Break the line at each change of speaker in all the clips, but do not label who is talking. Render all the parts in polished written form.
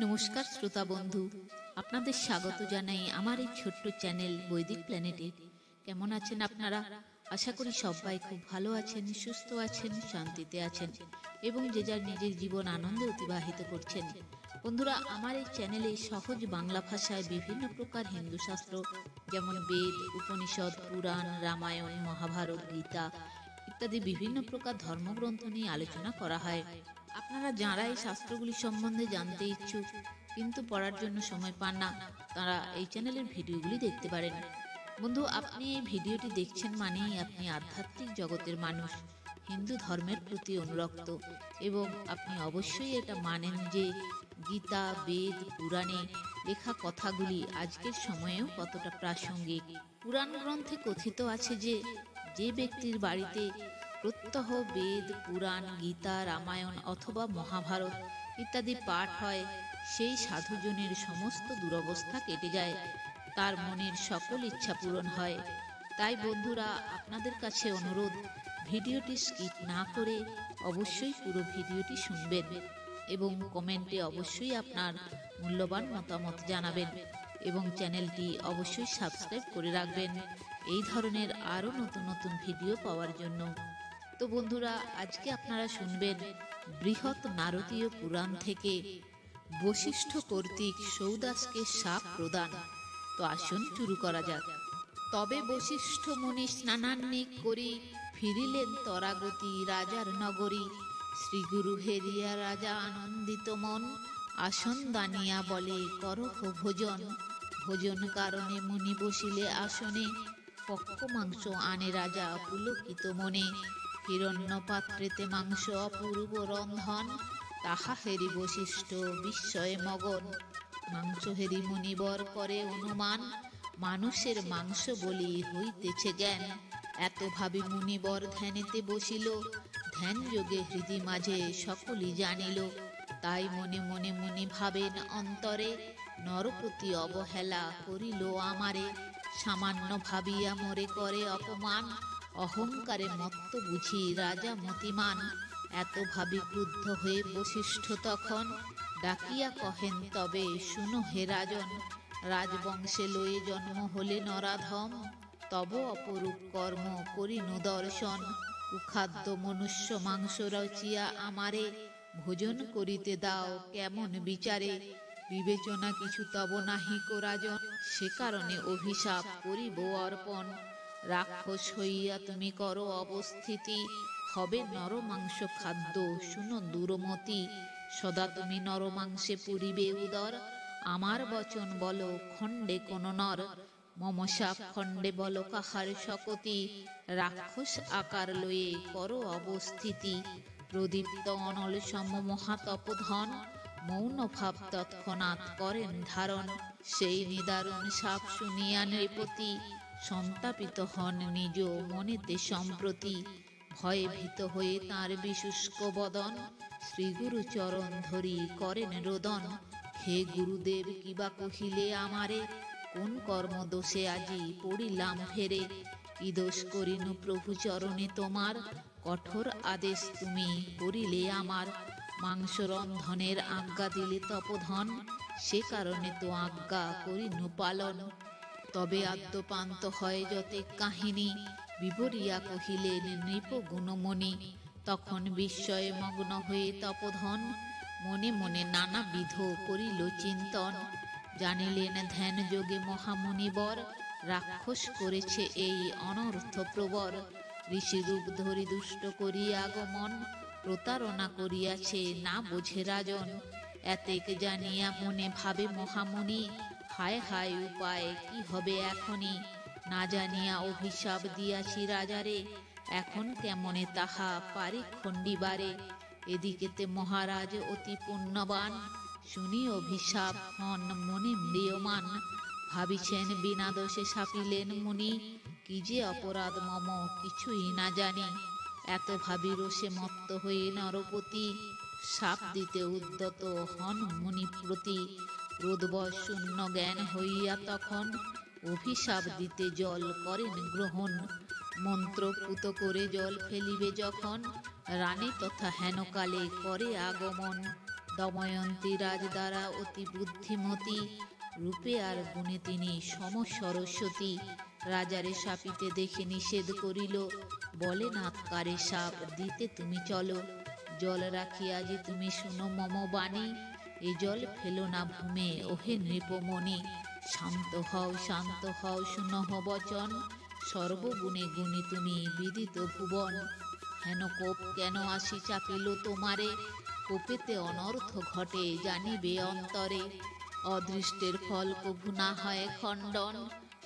নমস্কার শ্রোতা বন্ধু, আপনাদের স্বাগত জানাই আমার এই ছোট্ট চ্যানেল বৈদিক প্ল্যানেটে। কেমন আছেন আপনারা? আশা করি সবাই খুব ভালো আছেন, সুস্থ আছেন, শান্তিতে আছেন এবং যে যার নিজের জীবন আনন্দে অতিবাহিত করছেন। বন্ধুরা, আমার এই চ্যানেলে সহজ বাংলা ভাষায় বিভিন্ন প্রকার হিন্দু শাস্ত্র যেমন বেদ, উপনিষদ, পুরাণ, রামায়ণ, মহাভারত, গীতা ইত্যাদি বিভিন্ন প্রকার ধর্মগ্রন্থ নিয়ে আলোচনা করা হয়। আপনারা যারা এই শাস্ত্রগুলি সম্বন্ধে জানতে ইচ্ছুক কিন্তু পড়ার জন্য সময় পান না, তারা এই চ্যানেলের ভিডিওগুলি দেখতে পারেন। বন্ধু, আপনি এই ভিডিওটি দেখছেন মানেই আপনি আধ্যাত্মিক জগতের মানুষ, হিন্দু ধর্মের প্রতি অনুরক্ত এবং আপনি অবশ্যই এটা মানেন যে গীতা, বেদ, পুরাণে লেখা কথাগুলি আজকের সময়েও কতটা প্রাসঙ্গিক। পুরাণ গ্রন্থে কথিত আছে যে যে ব্যক্তির বাড়িতে প্রত্যহ বেদ, পুরাণ, গীতা, রামায়ণ অথবা মহাভারত ইত্যাদি পাঠ হয়, সেই সাধুজনের সমস্ত দুরবস্থা কেটে যায়, তার মনের সকল ইচ্ছা পূরণ হয়। তাই বন্ধুরা, আপনাদের কাছে অনুরোধ, ভিডিওটি স্কিপ না করে অবশ্যই পুরো ভিডিওটি শুনবেন এবং কমেন্টে অবশ্যই আপনার মূল্যবান মতামত জানাবেন এবং চ্যানেলটি অবশ্যই সাবস্ক্রাইব করে রাখবেন এই ধরনের আরও নতুন নতুন ভিডিও পাওয়ার জন্য। তো বন্ধুরা, আজকে আপনারা শুনবেন বৃহৎ নারদীয় পুরাণ থেকে বশিষ্ঠ কর্তৃক সৌদাসকে শাপ প্রদান। তো আসুন শুরু করা যাক। তবে বশিষ্ঠ মুনি স্নানান্বিক করি ফিরিলেন তরাগতি রাজার নগরী। শ্রীগুরু হেরিয়া রাজা আনন্দিত মন, আসন দানিয়া বলে করহ ভোজন। ভোজন কারণে মুনি বসিলে আসনে, পক্ষ মাংস আনে রাজা পুলকিত মনে। হিরণ্য পাত্রেতে মাংস অপূর্ব রন্ধন, তাহা হেরি বশিষ্ঠ বিস্ময়ে মগন। মাংস হেরি মুনিবর করে অনুমান, মানুষের মাংস বলি হইতেছে জ্ঞান। এত ভাবি মুনিবর ধ্যানেতে বসিল, ধ্যান যোগে হৃদি মাঝে সকলই জানিল। তাই মনে মনে মুনি ভাবেন অন্তরে, নরপতি অবহেলা করিল আমারে। সামান্য ভাবিয়া মোরে করে অপমান, অহংকারে মত্ত বুঝি রাজা মতিমান। এত ভাবি ক্রুদ্ধ হয়ে বশিষ্ঠ তখন, ডাকিয়া কহেন তবে শুনো হে রাজন। রাজবংশে লয়ে জন্ম হলে নরাধম, তব অপরূপ কর্ম করিনু দর্শন। কুখাদ্য মনুষ্য মাংস রচিয়া আমারে, ভোজন করিতে দাও কেমন বিচারে। বিবেচনা কিছু তব নাহি কো রাজন, সে কারণে অভিশাপ করিব অর্পণ। রাক্ষস হইয়া তুমি করো অবস্থিতি, হবে নরমাংস খাদ্য শুনো দুরমতি। সদা তুমি নরমাংসে পুরিবে উদর, আমার বচন বলো খণ্ডে কোন নর। মম সাপ খণ্ডে বলো কাহার শকতি, রাক্ষস আকার লয়ে করো অবস্থিতি। প্রদীপ্ত অনল সম মহাতপধন, মৌন ভাব তৎক্ষণাৎ করেন ধারণ। সেই নিদারুণ সাপ শুনিয়া নৃপতি, সন্তাপিত হন নিজ মনেতে সম্প্রতি। ভয়ে ভীত হয়ে তাঁর বিশুষ্ক বদন, শ্রীগুরু চরণ ধরি করেন রোদন। হে গুরুদেব, কিবা কহিলে আমারে, কোন কর্ম দোষে আজি পড়িলাম ফেরে। কি দোষ করিনু প্রভু চরণে তোমার, কঠোর আদেশ তুমি করিলে আমার। মাংস রন্ধনের আজ্ঞা দিলে তপধন, সে কারণে তো আজ্ঞা করিনু পালন। তবে আদ্যপান্ত হয় যতে কাহিনী, বিবরিয়া কহিলেন নৃপ গুণমণি। তখন বিস্ময়ে মগ্ন হয়ে তপধন, মনে মনে নানাবিধ করিল চিন্তন। জানিলেন ধ্যান যোগে মহামুনিবর, রাক্ষস করেছে এই অনর্থ প্রবর। ঋষিরূপ ধরি দুষ্ট করিয়া আগমন, প্রতারণা করিয়াছে না বোঝে রাজন। এতেক জানিয়া মনে ভাবে মহামুনি, হায় হায় উপায় কি হবে এখনই। না জানিয়া অভিশাপ দিয়াছি রাজারে, এখন কেমনে তাহা পারে খণ্ডিবারে। এদিকেতে মহারাজ অতি পুণ্যবান, শুনি অভিশাপ হন মনে ম্রিয়মান। ভাবিছেন বিনা দোষে শাপিলেন মুনি, কি যে অপরাধ মম কিছুই না জানি। এত ভাবি রোষে মত্ত হয়ে নরপতি, শাপ দিতে উদ্যত হন মুনি প্রতি। ক্রোধবশ শূন্য জ্ঞান হইয়া তখন, অভিশাপ দিতে জল করেন গ্রহণ। মন্ত্র পুত করে জল ফেলিবে যখন, রানী তথা হেনকালে করে আগমন। দময়ন্তী রাজ দ্বারা অতি বুদ্ধিমতী, রূপে আর গুণে তিনি সম সরস্বতী। রাজারে শাপিতে দেখে নিষেধ করিল, বলে নাথ কারে শাপ দিতে তুমি চলো। জল রাখি আজি তুমি শুনো মম বাণী, এ জল ফেলো না ভূমে ওহে নৃপমণি। শান্ত হও শুনহ বচন, সর্বগুণে গুণী তুমি বিদিত ভুবন। হেন কোপ কেন আসি চাপিল তোমারে, কোপেতে অনর্থ ঘটে জানিবে অন্তরে। অদৃষ্টের ফল কভু না হয় খণ্ডন,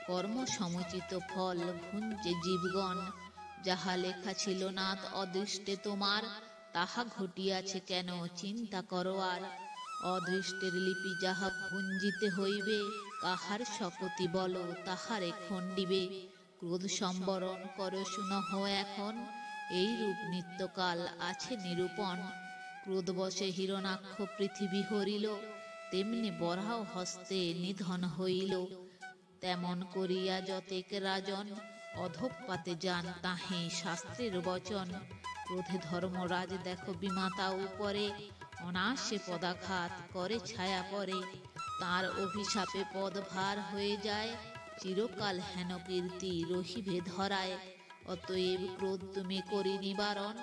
কর্ম সমুচিত ফল ভুঞ্জে জীবগণ। যাহা লেখা ছিল নাথ অদৃষ্টে তোমার, তাহা ঘটিয়াছে কেন চিন্তা করো আর। অদৃষ্টের লিপি যাহা ভুঞ্জিতে হইবে, কাহার শকতি বলো তাহারে খণ্ডিবে। ক্রোধ সম্বরণ করো শুনহ এখন, এই রূপ নিত্যকাল আছে নিরূপণ। ক্রোধবশে হিরণাক্ষ পৃথিবী হরিল, তেমনি বরাহ হস্তে নিধন হইল। তেমন করিয়া যতেক রাজন, অধঃপাতে যান তাহে শাস্ত্রের বচন। ক্রোধে ধর্মরাজ দেখো বিমাতা উপরে, অনায়াসে পদাঘাত করে ছায়া পরে। তার অভিশাপে পদ ভার হয়ে যায়, চিরকাল হেন কীর্তি রহিবে ধরায়। অতএব ক্রোধ তুমি করি নিবারণ,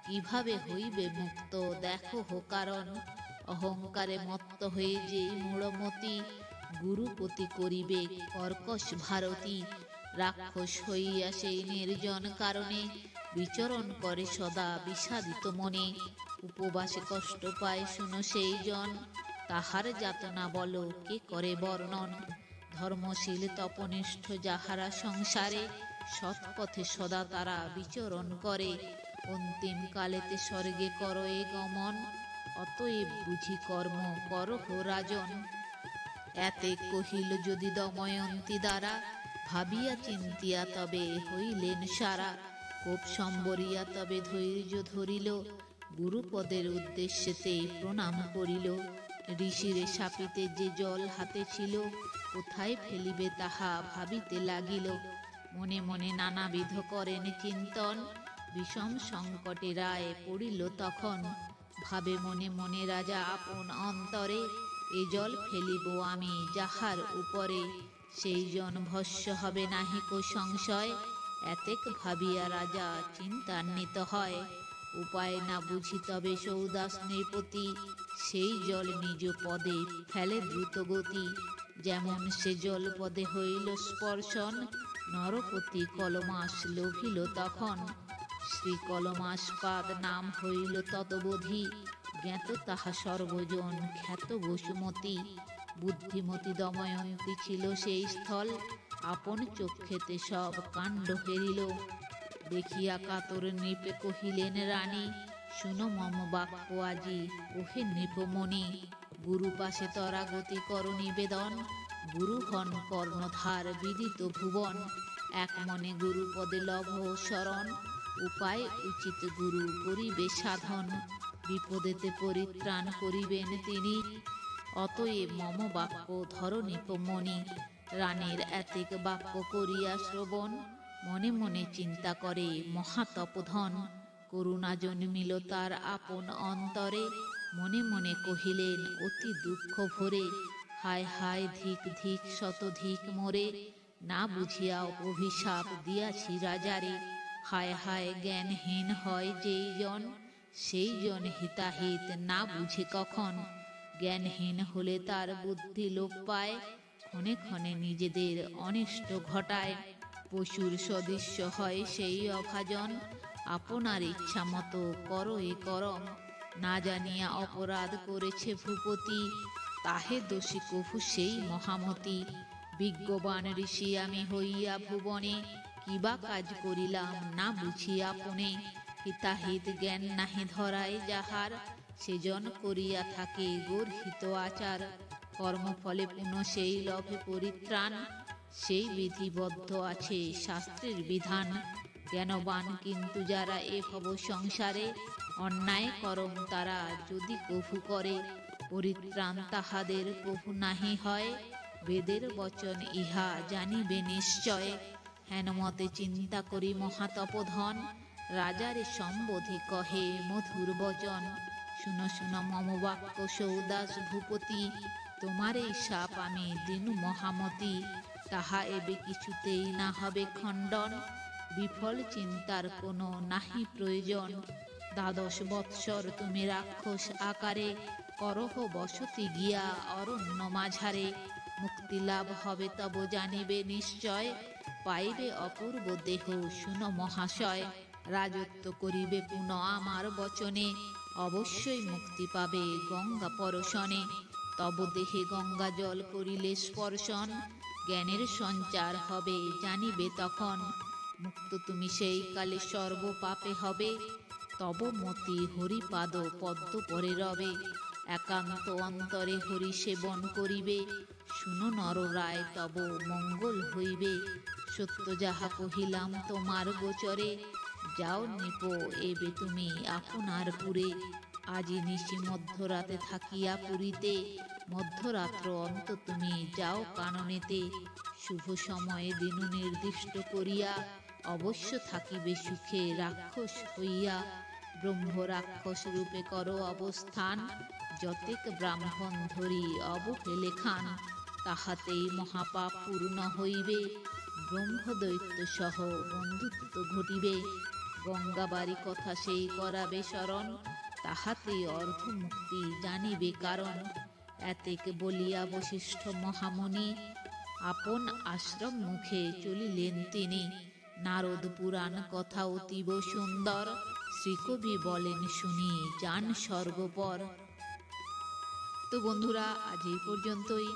কিভাবে হইবে মুক্ত দেখো হো কারণ। অহংকারে মত্ত হয়ে যে মূঢ়মতি, গুরুপতি করিবে কর্কশ ভারতী। রাক্ষস হইয়া সেই নির্জন কারণে, বিচরণ করে সদা বিষাদিত মনে। উপবাসে কষ্ট পায় শুনো সেই জন, তাহার যাতনা বলো কে করে বর্ণন। ধর্মশীল তপনিষ্ঠ যাহারা সংসারে, সৎপথে সদা তারা বিচরণ করে। অন্তিম কালেতে স্বর্গে করো এ গমন, অতএব বুঝি কর্ম করহ রাজন। এতে কহিল যদি দময়ন্তী দ্বারা, ভাবিয়া চিন্তিয়া তবে হইলেন সারা। কোপ সম্বরিয়া তবে ধৈর্য ধরিল, গুরুপদের উদ্দেশ্যেতে প্রণাম করিল। ঋষিরে শাপিতে যে জল হাতে ছিল, কোথায় ফেলিবে তাহা ভাবিতে লাগিল। মনে মনে নানাবিধ করেন চিন্তন, বিষম সংকটে রায় পড়িল তখন। ভাবে মনে মনে রাজা আপন অন্তরে, এ জল ফেলিব আমি যাহার উপরে, সেই জন ভস্য হবে নাহিকো সংশয়। এতেক ভাবিয়া রাজা চিন্তান্বিত হয়, উপায় না বুঝি তবে সৌদাস নৃপতি, সেই জল নিজ পদে ফেলে দ্রুত গতি। যেমন সে জল পদে হইল স্পর্শন, নরপতি কলমাস লোভিল তখন। শ্রী কলমাসপাদ নাম হইল ততবোধি, জ্ঞাত তাহা সর্বজন খ্যাত বসুমতী। বুদ্ধিমতী দময়ন্তী ছিল সেই স্থল, আপন চক্ষেতে সব কাণ্ড হেরিল। দেখিয়া কাতর নৃপে কহিলেন রানী, শুনো মম বাক্য আজি ওহে নৃপমণি। গুরু পাশে তরা গতি কর নিবেদন, গুরু হন কর্ণধার বিদিত ভুবন। এক মনে গুরু পদে লভ শরণ, উপায় উচিত গুরু করিবে সাধন। বিপদেতে পরিত্রাণ করিবেন তিনি, অতএব মম বাক্য ধর নৃপমণি। রানীর এতেক বাক্য করিয়া শ্রবণ, মনে মনে চিন্তা করে মহাতপধন। করুণা জন্মিল তার আপন অন্তরে, মনে মনে কহিলেন অতি দুঃখ ভরে। হায় হায় ধিক ধিক শতধিক মোরে, না বুঝিয়া অভিশাপ দিয়াছি রাজারে। হায় হায় জ্ঞানহীন হয় যেই জন, সেই জন হিতাহিত না বুঝে কখন। জ্ঞানহীন হলে তার বুদ্ধি লোপ পায়, ক্ষণে ক্ষণে নিজেদের অনিষ্ট ঘটায়। পশুর সদৃশ্য হয় সেই অভাজন, আপনার ইচ্ছা মতো করো এ করম। না জানিয়া অপরাধ করেছে ভূপতি, তাহে দোষী কভু সেই মহামতি। বিজ্ঞবান ঋষি আমি হইয়া ভুবনে, কিবা কাজ করিলাম না বুঝি আপনে। হিতাহিত জ্ঞান নাহি ধরায় যাহার, সেজন করিয়া থাকে গর্হিত আচার। কর্মফলে পুনঃ সেই লভে পরিত্রাণ, সেই বিধিবদ্ধ আছে শাস্ত্রের বিধান। জ্ঞানবান কিন্তু যারা এ ভব সংসারে, অন্যায় করম তারা যদি কভু করে। পরিত্রাণ তাহাদের কভু নাহি হয়, বেদের বচন ইহা জানিবে নিশ্চয়। হেনমতে চিন্তা করি মহাতপধন, রাজারে সম্বোধি কহে মধুর বচন। শুনো শুনো মম বাক্য সৌদাস ভূপতি, তোমার এই শাপ আমি দিনু মহামতি, তাহা এবে কিছুতেই না হবে খণ্ডন, বিফল চিন্তার কোনো নাহি প্রয়োজন। 12 বৎসর তুমি রাক্ষস আকারে, করহ বসতি গিয়া অরণ্য মাঝারে, মুক্তি লাভ হবে তব জানিবে নিশ্চয়, পাইবে অপূর্ব দেহ শুনো মহাশয়, রাজত্ব করিবে পুনঃ আমার বচনে, অবশ্যই মুক্তি পাবে গঙ্গা পরশনে, তব দেহে গঙ্গা জল করিলে স্পর্শন, জ্ঞানের সঞ্চার হবে জানিবে তখন, মুক্ত তুমি সেই কালে সর্ব পাপে হবে, তব মতি হরিপাদ পদ্ম পরে রবে, একান্ত অন্তরে হরি সেবন করিবে, শুনো নররায় তব মঙ্গল হইবে, সত্য যাহা কহিলাম তোমার গোচরে, যাও নৃপ এবে তুমি আপনার পুরে, আজি নিশি মধ্যরাতে থাকিয়া পুরীতে, মধ্যরাত্র অন্ত তুমি যাও কাননেতে, শুভ সময়ে দিন নির্দিষ্ট করিয়া, অবশ্য থাকিবে সুখে রাক্ষস হইয়া, ব্রহ্ম রাক্ষস রূপে করো অবস্থান, যতেক ব্রাহ্মণ ধরি অবহেলে খান, তাহাতেই মহাপাপ পূর্ণ হইবে, ব্রহ্মদৈত্য সহ বন্ধুত্ব ঘটিবে, গঙ্গাবাড়ি কথা সেই করাবে স্মরণ, তাহাতেই অর্ধমুক্তি জানিবে কারণ। এতেক বলিয়া বশিষ্ঠ মহামুনি, আপন আশ্রম মুখে চলিলেন তিনি, নারদ পুরাণ কথা অতীব সুন্দর, শ্রীকবি বলেন শুনি যান স্বর্গপর। তো বন্ধুরা, আজ এই পর্যন্তই।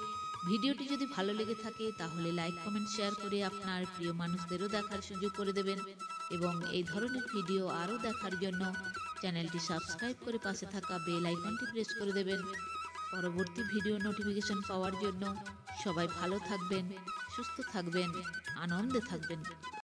ভিডিওটি যদি ভালো লেগে থাকে তাহলে লাইক কমেন্ট শেয়ার করে আপনার প্রিয় মানুষদেরও দেখার সুযোগ করে দেবেন, এবং এই ধরনের ভিডিও আরও দেখার জন্য চ্যানেলটি সাবস্ক্রাইব করে পাশে থাকা বেল আইকনটি প্রেস করে দেবেন। পরবর্তী ভিডিও নোটিফিকেশন পাওয়ার জন্য সবাই ভালো থাকবেন, সুস্থ থাকবেন, আনন্দে থাকবেন।